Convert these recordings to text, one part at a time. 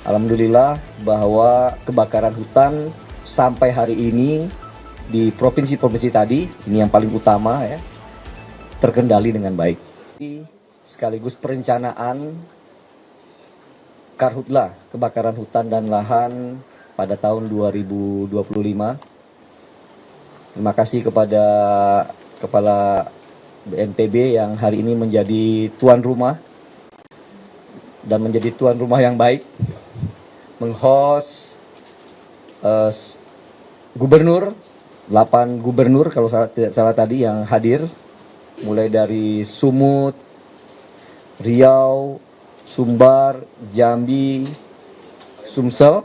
Alhamdulillah bahwa kebakaran hutan sampai hari ini di provinsi-provinsi tadi, ini yang paling utama ya, terkendali dengan baik. Sekaligus perencanaan Karhutla, kebakaran hutan dan lahan pada tahun 2025. Terima kasih kepada Kepala BNPB yang hari ini menjadi tuan rumah dan menjadi tuan rumah yang baik, menghost gubernur, 8 gubernur kalau tidak salah tadi yang hadir, mulai dari Sumut, Riau, Sumbar, Jambi, Sumsel,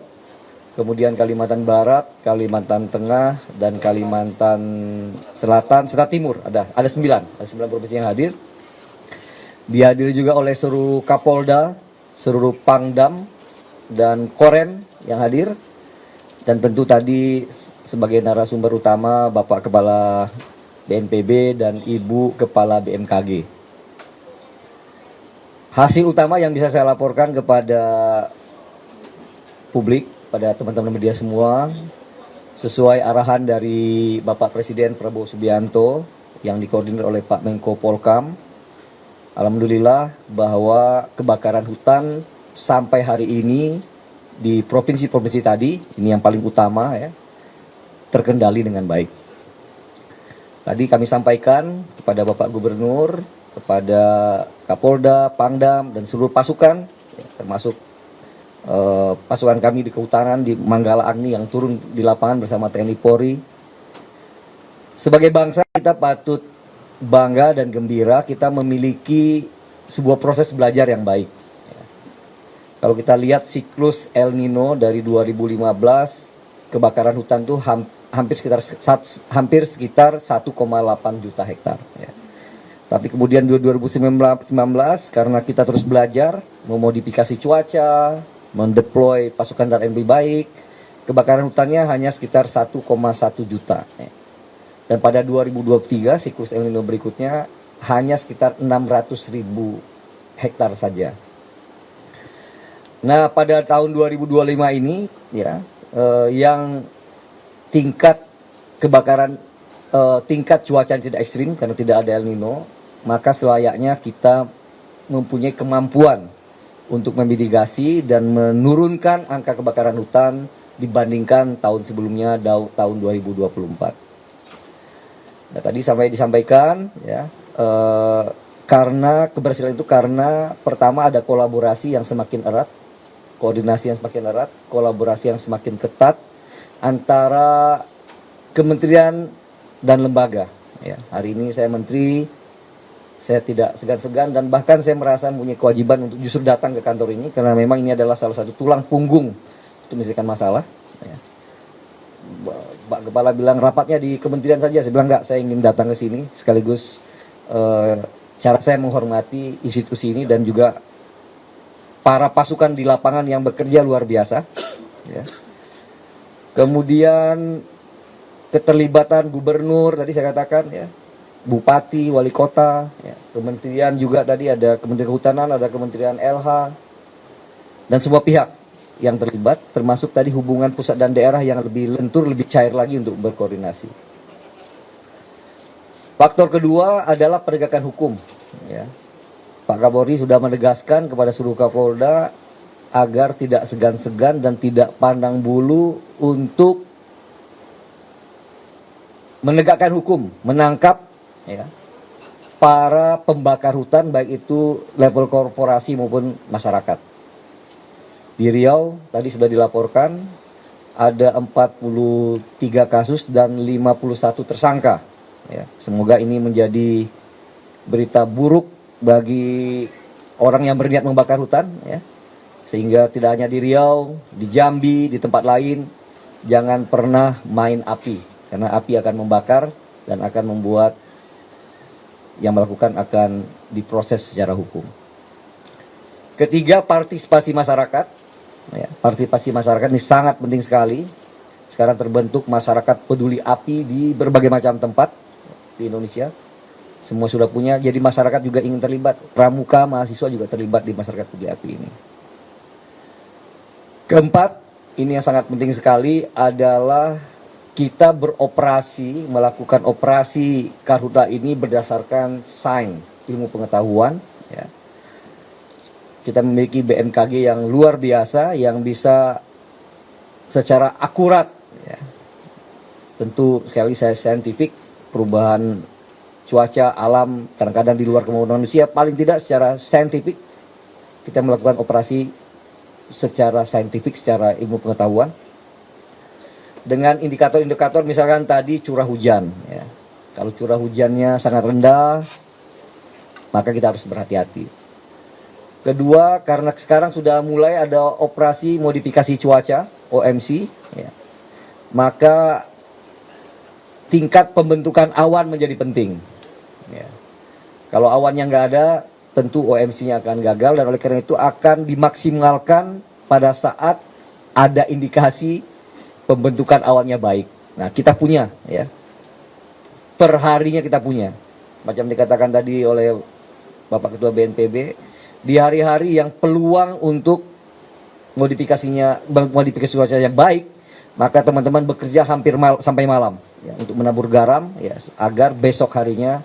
kemudian Kalimantan Barat, Kalimantan Tengah, dan Kalimantan Selatan, serta Timur. Ada 9 provinsi yang hadir. Dihadiri juga oleh seluruh Kapolda, seluruh Pangdam, dan Korem yang hadir. Dan tentu tadi sebagai narasumber utama Bapak Kepala BNPB dan Ibu Kepala BMKG. Hasil utama yang bisa saya laporkan kepada publik, pada teman-teman media semua, sesuai arahan dari Bapak Presiden Prabowo Subianto yang dikoordinir oleh Pak Menko Polkam. Alhamdulillah bahwa kebakaran hutan sampai hari ini di provinsi-provinsi tadi, ini yang paling utama ya, terkendali dengan baik. Tadi kami sampaikan kepada Bapak Gubernur, kepada Kapolda, Pangdam, dan seluruh pasukan, ya, termasuk pasukan kami di kehutanan di Manggala Agni yang turun di lapangan bersama TNI Polri. Sebagai bangsa kita patut bangga dan gembira kita memiliki sebuah proses belajar yang baik. Kalau kita lihat siklus El Nino dari 2015, kebakaran hutan itu hampir sekitar 1,8 juta hektar. Ya. Tapi kemudian 2019 karena kita terus belajar, memodifikasi cuaca, mendeploy pasukan darat yang lebih baik, kebakaran hutannya hanya sekitar 1,1 juta. Ya. Dan pada 2023 siklus El Nino berikutnya hanya sekitar 600.000 hektar saja. Nah, pada tahun 2025 ini ya, yang tingkat kebakaran, tingkat cuaca yang tidak ekstrim karena tidak ada El Nino, maka selayaknya kita mempunyai kemampuan untuk memitigasi dan menurunkan angka kebakaran hutan dibandingkan tahun sebelumnya, tahun 2024. Nah, tadi disampaikan ya, karena keberhasilan itu karena pertama ada kolaborasi yang semakin erat, koordinasi yang semakin erat, kolaborasi yang semakin ketat antara kementerian dan lembaga. Ya, hari ini saya menteri, saya tidak segan-segan dan bahkan saya merasa punya kewajiban untuk justru datang ke kantor ini karena memang ini adalah salah satu tulang punggung untuk menyelesaikan masalah. Ya. Pak Kepala bilang rapatnya di kementerian saja, saya bilang enggak, saya ingin datang ke sini sekaligus cara saya menghormati institusi ini dan juga para pasukan di lapangan yang bekerja luar biasa. Ya. Kemudian keterlibatan gubernur tadi saya katakan ya, bupati, wali kota, ya, kementerian juga tadi ada Kementerian Kehutanan, ada Kementerian LH, dan semua pihak yang terlibat, termasuk tadi hubungan pusat dan daerah yang lebih lentur, lebih cair lagi untuk berkoordinasi. Faktor kedua adalah penegakan hukum. Ya. Pak Kapolri sudah menegaskan kepada seluruh Kapolda agar tidak segan-segan dan tidak pandang bulu untuk menegakkan hukum, menangkap ya, para pembakar hutan baik itu level korporasi maupun masyarakat. Di Riau tadi sudah dilaporkan ada 43 kasus dan 51 tersangka. Ya, semoga ini menjadi berita buruk bagi orang yang berniat membakar hutan ya. Sehingga tidak hanya di Riau, di Jambi, di tempat lain jangan pernah main api karena api akan membakar dan akan membuat yang melakukan akan diproses secara hukum. Ketiga, partisipasi masyarakat. Ya, partisipasi masyarakat ini sangat penting sekali. Sekarang terbentuk masyarakat peduli api di berbagai macam tempat di Indonesia. Semua sudah punya, jadi masyarakat juga ingin terlibat. Pramuka, mahasiswa juga terlibat di masyarakat peduli api ini. Keempat, ini yang sangat penting sekali adalah kita beroperasi, melakukan operasi Karhutla ini berdasarkan sains, ilmu pengetahuan. Ya. Kita memiliki BMKG yang luar biasa, yang bisa secara akurat, ya. Tentu sekali saya saintifik, perubahan cuaca alam kadang-kadang di luar kemampuan manusia, paling tidak secara saintifik kita melakukan operasi secara saintifik, secara ilmu pengetahuan. Dengan indikator-indikator misalkan tadi curah hujan. Ya. Kalau curah hujannya sangat rendah, maka kita harus berhati-hati. Kedua, karena sekarang sudah mulai ada operasi modifikasi cuaca, OMC, ya, maka tingkat pembentukan awan menjadi penting. Ya. Kalau awannya nggak ada, tentu OMC-nya akan gagal, dan oleh karena itu akan dimaksimalkan pada saat ada indikasi pembentukan awannya baik. Nah, kita punya, ya, perharinya kita punya. Macam dikatakan tadi oleh Bapak Ketua BNPB, di hari-hari yang peluang untuk modifikasi cuaca yang baik, maka teman-teman bekerja hampir sampai malam, ya, untuk menabur garam, ya, agar besok harinya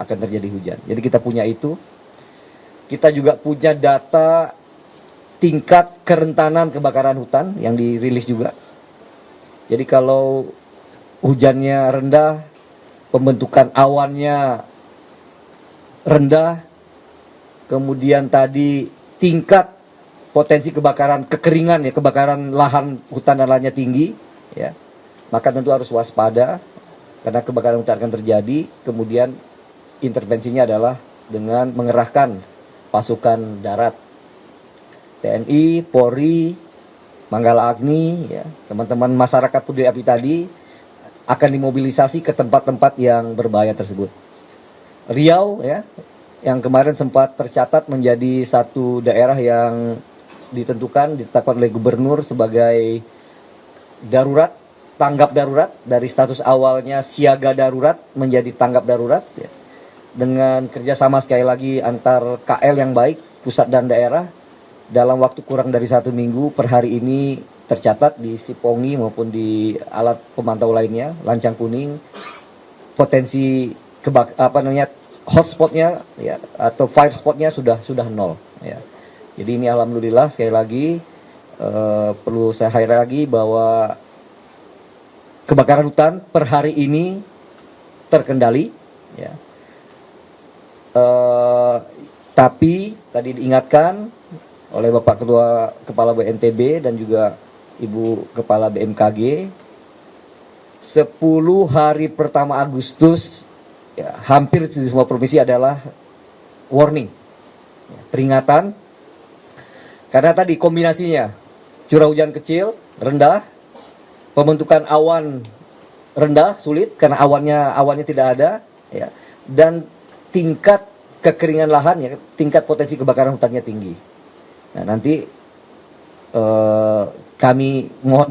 akan terjadi hujan. Jadi kita punya itu. Kita juga punya data tingkat kerentanan kebakaran hutan yang dirilis juga. Jadi kalau hujannya rendah, pembentukan awannya rendah, kemudian tadi tingkat potensi kebakaran, kekeringan, ya, kebakaran lahan hutan dan lahannya tinggi, ya, maka tentu harus waspada karena kebakaran hutan akan terjadi. Kemudian intervensinya adalah dengan mengerahkan pasukan darat, TNI, Polri, Manggala Agni, ya, teman-teman masyarakat peduli api tadi akan dimobilisasi ke tempat-tempat yang berbahaya tersebut. Riau, ya, yang kemarin sempat tercatat menjadi satu daerah yang ditetapkan oleh gubernur sebagai darurat, tanggap darurat, dari status awalnya siaga darurat menjadi tanggap darurat, ya, dengan kerjasama sekali lagi antar KL yang baik, pusat dan daerah. Dalam waktu kurang dari 1 minggu per hari ini tercatat di Sipongi maupun di alat pemantau lainnya, Lancang Kuning, potensi hotspotnya, ya, atau fire spotnya sudah 0. Ya. Jadi ini alhamdulillah sekali lagi perlu saya highlight lagi bahwa kebakaran hutan per hari ini terkendali. Ya. Tapi tadi diingatkan oleh Bapak Kepala BNPB dan juga Ibu Kepala BMKG, 10 hari pertama Agustus, ya, hampir di semua provinsi adalah warning, peringatan, karena tadi kombinasinya curah hujan kecil, rendah, pembentukan awan rendah, sulit karena awannya tidak ada, ya, dan tingkat kekeringan lahan, ya, tingkat potensi kebakaran hutannya tinggi. Nah, nanti kami mohon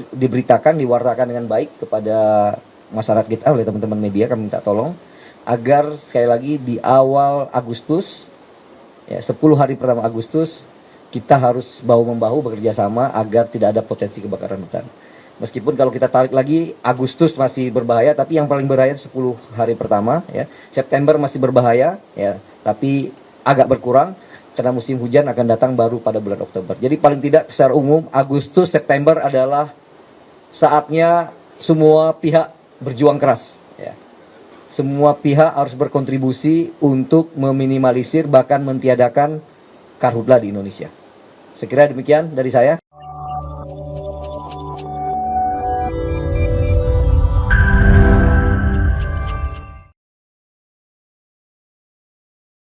diberitakan, diwartakan dengan baik kepada masyarakat kita oleh teman-teman media. Kami minta tolong agar sekali lagi di awal Agustus, ya, 10 hari pertama Agustus, kita harus bahu-membahu bekerja sama agar tidak ada potensi kebakaran hutan. Meskipun kalau kita tarik lagi, Agustus masih berbahaya, tapi yang paling berbahaya 10 hari pertama, ya. September masih berbahaya, ya, tapi agak berkurang karena musim hujan akan datang baru pada bulan Oktober. Jadi paling tidak secara umum Agustus, September adalah saatnya semua pihak berjuang keras, ya. Semua pihak harus berkontribusi untuk meminimalisir bahkan mentiadakan karhutla di Indonesia. Sekira demikian dari saya.